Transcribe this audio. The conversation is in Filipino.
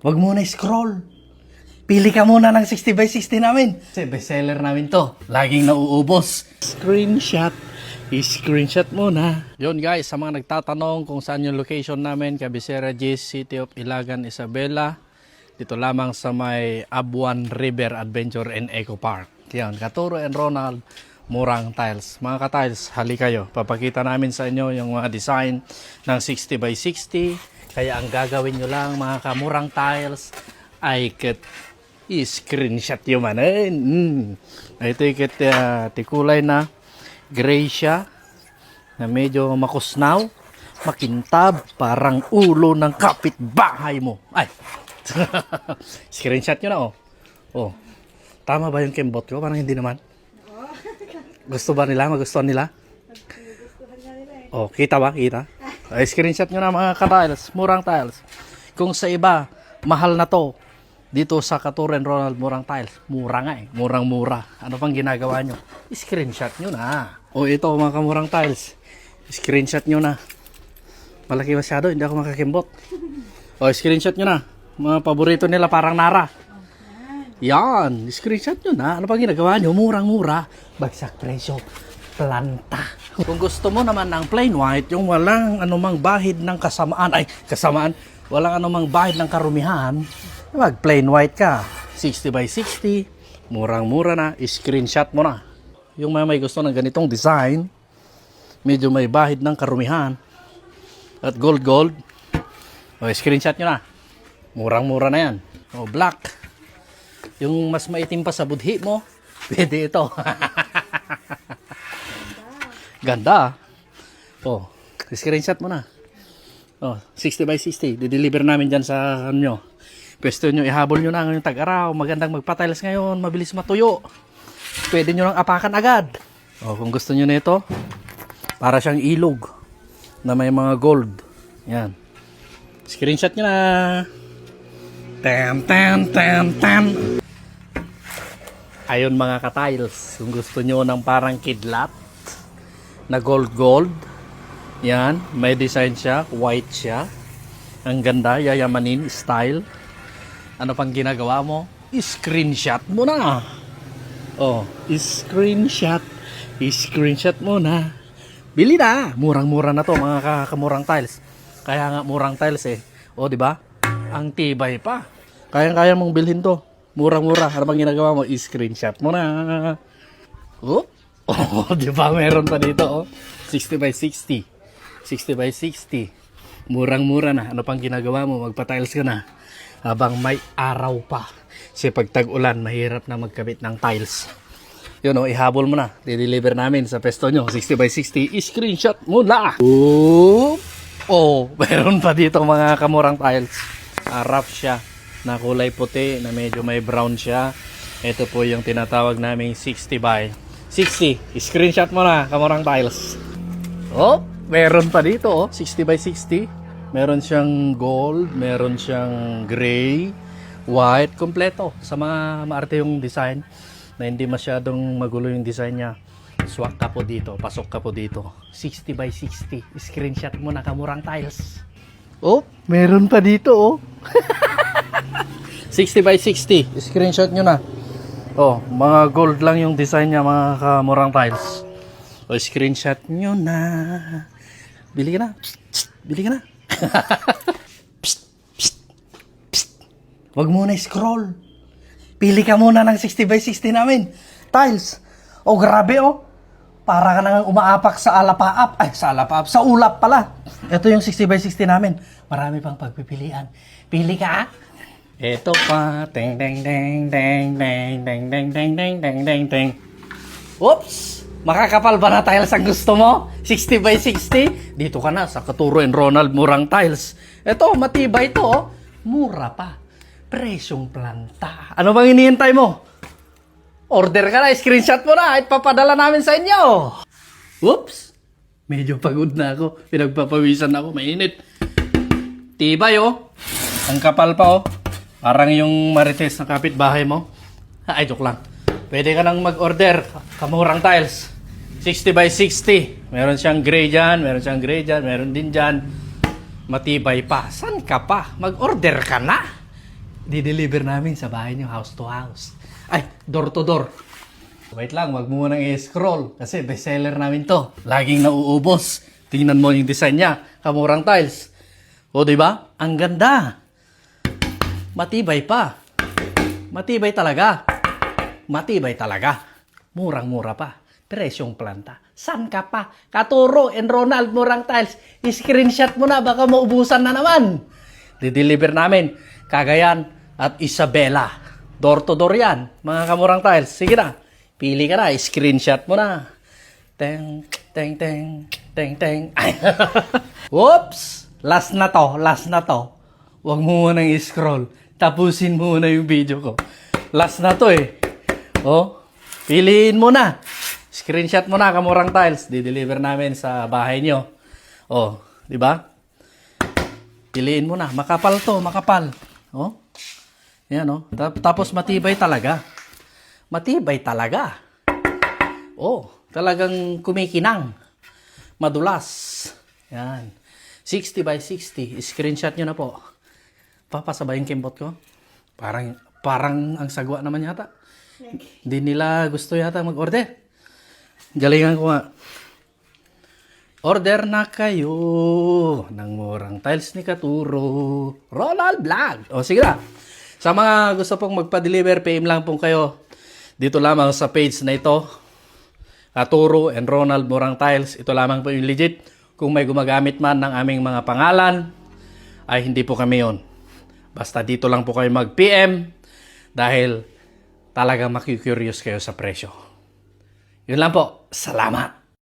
Wag mo na scroll. Pili ka muna ng 60 by 60 namin. Kasi bestseller namin to. Laging nauubos. Screenshot. I-screenshot muna. Yun guys, sa mga nagtatanong kung saan yung location namin, Cabecera Gis, City of Ilagan, Isabela. Dito lamang sa may Abuan River Adventure and Eco Park. Yan, Katuro and Ronald, Murang Tiles. Mga ka-tiles, hali kayo. Papakita namin sa inyo yung mga design ng 60 by 60. Kaya ang gagawin nyo lang mga kamurang tiles ay i-screenshot yung manin. Ito ikit tikulay na gray siya na medyo makusnaw, makintab, parang ulo ng kapitbahay mo. Ay! Screenshot nyo na oh. Oh. Tama ba yung kembot ko? Parang hindi naman. Gusto ba nila? Magustuhan nila? Oh, kita ba? Kita? Ay, screenshot nyo na mga ka-tiles, murang tiles. Kung sa iba, mahal na to. Dito sa Katuro and Ronald, murang tiles. Mura nga eh. Murang-mura. Ano pang ginagawa nyo? Screenshot nyo na. O ito mga kamurang tiles. Screenshot nyo na. Malaki masyado, hindi ako makakimbot. O screenshot nyo na. Mga paborito nila parang Nara. Yan. Screenshot nyo na. Ano pang ginagawa nyo? Murang-mura. Bagsak presyo. Planta. Kung gusto mo naman ng plain white, yung walang anumang bahid ng kasamaan, walang anumang bahid ng karumihan, mag plain white ka. 60 by 60, murang-mura na, screenshot mo na. Yung may gusto ng ganitong design, medyo may bahid ng karumihan, at gold, o screenshot nyo na. Murang-mura na yan. O black, yung mas maitim pa sa budhi mo, pwede ito. Ganda. Oh, screenshot mo na. Oh, 60 by 60. Di-deliver namin dyan sa ano. Pwesto nyo, ihabol nyo na ngayong tag-araw. Magandang magpa-tiles ngayon. Mabilis matuyo. Pwede nyo lang apakan agad. Oh, kung gusto nyo nito, para siyang ilog na may mga gold. Yan. Screenshot nyo na. Tan. Ayun mga ka-tiles. Kung gusto nyo ng parang kidlat na gold. Yan, may design siya, white siya. Ang ganda, yayamanin style. Ano pang ginagawa mo? I-screenshot mo na. Oh, i-screenshot mo na. Bili na. Murang-mura na to mga kamurang tiles. Kaya nga murang tiles eh. Oh, di ba? Ang tibay pa. Kaya mong bilhin to. Murang-mura. Ano pang ginagawa mo? I-screenshot mo na. Oh. Oh, di ba meron pa dito oh. 60 by 60. 60 by 60. Murang-mura na. Ano pang ginagawa mo? Magpa-tiles ka na. Habang may araw pa. Kasi pag tag-ulan, mahirap na magkabit ng tiles. Yun oh, ihabol mo na. Di-deliver namin sa pesto nyo. 60 by 60. I-screenshot mo na. Oh, meron pa dito mga kamurang tiles. Rough siya. Na kulay puti. Na medyo may brown siya. Ito po yung tinatawag naming 60 by 60. Screenshot mo na, kamurang tiles. Oh, meron pa dito oh. 60 by 60. Meron siyang gold, meron siyang gray, white, kompleto. Sa mga maarte yung design na hindi masyadong magulo yung design niya. Swak ka po dito, pasok ka po dito. 60 by 60. Screenshot mo na, kamurang tiles. Oh, meron pa dito oh. 60 by 60. Screenshot nyo na. Oh, mga gold lang yung design niya mga kamurang tiles. O, screenshot nyo na. Bili ka na. Bili ka na. Wag muna scroll. Pili ka muna ng 60 by 60 namin. Tiles. Oh, grabe oh. Para ka nang umaapak sa alapaap. Ay, sa alapaap. Sa ulap pala. Ito yung 60 by 60 namin. Marami pang pagpipilian. Pili ka. Ito pa. Teng. Oops! Makakapal ba na tiles ang gusto mo? 60 by 60? Dito ka na sa Katuro and Ronald Murang Tiles. Ito, matibay to oh. Mura pa. Presyong planta. Ano bang hinihintay mo? Order ka na, screenshot mo na at papadala namin sa inyo. Oops! Medyo pagod na ako. Pinagpapawisan ako. Mainit. Tibay oh. Ang kapal pa oh. Parang yung marites na kapitbahay mo. Ay, joke lang. Pwede ka nang mag-order. Kamurang tiles. 60 by 60. Meron siyang gray dyan, meron siyang gray dyan, meron din dyan. Matibay pa. San ka pa? Mag-order ka na. di-deliver namin sa bahay nyo, house to house. Ay, door to door. Wait lang, wag mo nang i-scroll kasi bestseller namin to. Laging nauubos. Tingnan mo yung design niya, kamurang tiles. O, di ba? Ang ganda. Matibay pa. Matibay talaga. Matibay talaga. Murang-mura pa. Presyong planta. San ka pa? Katuro and Ronald Murang Tiles. Screenshot mo na, baka maubusan na naman. Di-deliver namin. Cagayan at Isabela. Door to door yan, mga kamurang tiles. Sige na. Pili ka na. Screenshot mo na. Teng, teng, teng, teng, teng. Whoops! Last na to. Last na to. Huwag mo munang i-scroll. Tapusin mo muna yung video ko. Last na to eh. Oh, piliin mo na. Screenshot mo na, kamurang tiles. Di-deliver namin sa bahay nyo. Oh, di ba? Piliin mo na. Makapal to, makapal. Oh. Yan, oh. Tapos matibay talaga. Matibay talaga. Oh, talagang kumikinang. Madulas. Yan. 60 by 60. Screenshot nyo na po. Papasabay yung kimbot ko. Parang ang sagwa naman yata. Hindi nila gusto yata mag-order. Galingan ko nga. Order na kayo ng murang tiles ni Katuro. Ronald Vlog. O sige na. Sa mga gusto pong magpa-deliver, PM lang po kayo. Dito lamang sa page na ito. Katuro and Ronald Murang Tiles. Ito lamang po yung legit. Kung may gumagamit man ng aming mga pangalan, ay hindi po kami yon. Basta dito lang po kayo mag-PM dahil talagang makikurious kayo sa presyo. Yun lang po. Salamat!